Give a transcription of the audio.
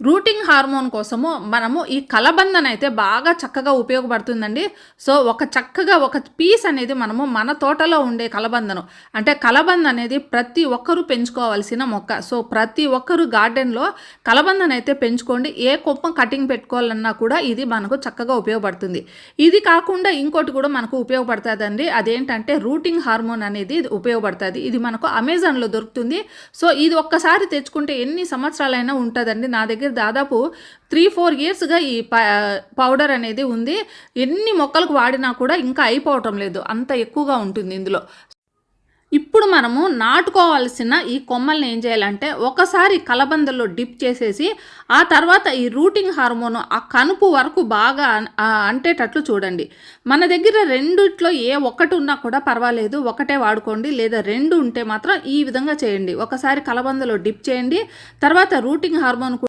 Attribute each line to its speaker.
Speaker 1: Routing hormone కోసము మనము ఈ కలబందన అయితే బాగా చక్కగా ఉపయోగపడుతుందండి. సో, చక్కగా ఒక పీస్ అనేది మనము మన తోటలో ఉండే కలబందను అంటే కలబంద అనేది ప్రతి ఒక్కరూ పెంచుకోవాల్సిన మొక్క. సో, ప్రతి ఒక్కరు గార్డెన్‌లో కలబందనైతే పెంచుకోండి. ఏ కొమ్మ కటింగ్ పెట్టుకోవాలన్నా కూడా ఇది మనకు చక్కగా ఉపయోగపడుతుంది. ఇది కాకుండా ఇంకోటి కూడా మనకు ఉపయోగపడతదండి. అదేంటంటే రూటింగ్ హార్మోన్ అనేది ఇది ఉపయోగపడతది. ఇది మనకు అమెజాన్‌లో దొరుకుతుంది. సో, ఇది ఒక్కసారి తెచ్చుకుంటే ఎన్ని సంవత్సరాలైనా ఉంటదండి. నా దగ్గర దాదాపు 3, 4 ఇయర్స్‌గా ఈ పౌడర్ అనేది ఉంది. ఎన్ని మొక్కలకు వాడినా కూడా ఇంకా అయిపోవటం లేదు. అంత ఎక్కువగా ఉంటుంది ఇందులో. ఇప్పుడు మనము నాటుకోవాల్సిన ఈ కొమ్మల్ని ఏం చేయాలంటే, ఒకసారి కలబందలో డిప్ చేసేసి, ఆ తర్వాత ఈ రూటింగ్ హార్మోన్ ఆ కనుపు వరకు బాగా అంటేటట్లు చూడండి. మన దగ్గర రెండిట్లో ఏ ఒక్కటి ఉన్నా కూడా పర్వాలేదు. ఒకటే వాడుకోండి. లేదా 2 ఉంటే మాత్రం ఈ విధంగా చేయండి. ఒకసారి కలబందలో డిప్ చేయండి. తర్వాత రూటింగ్ హార్మోన్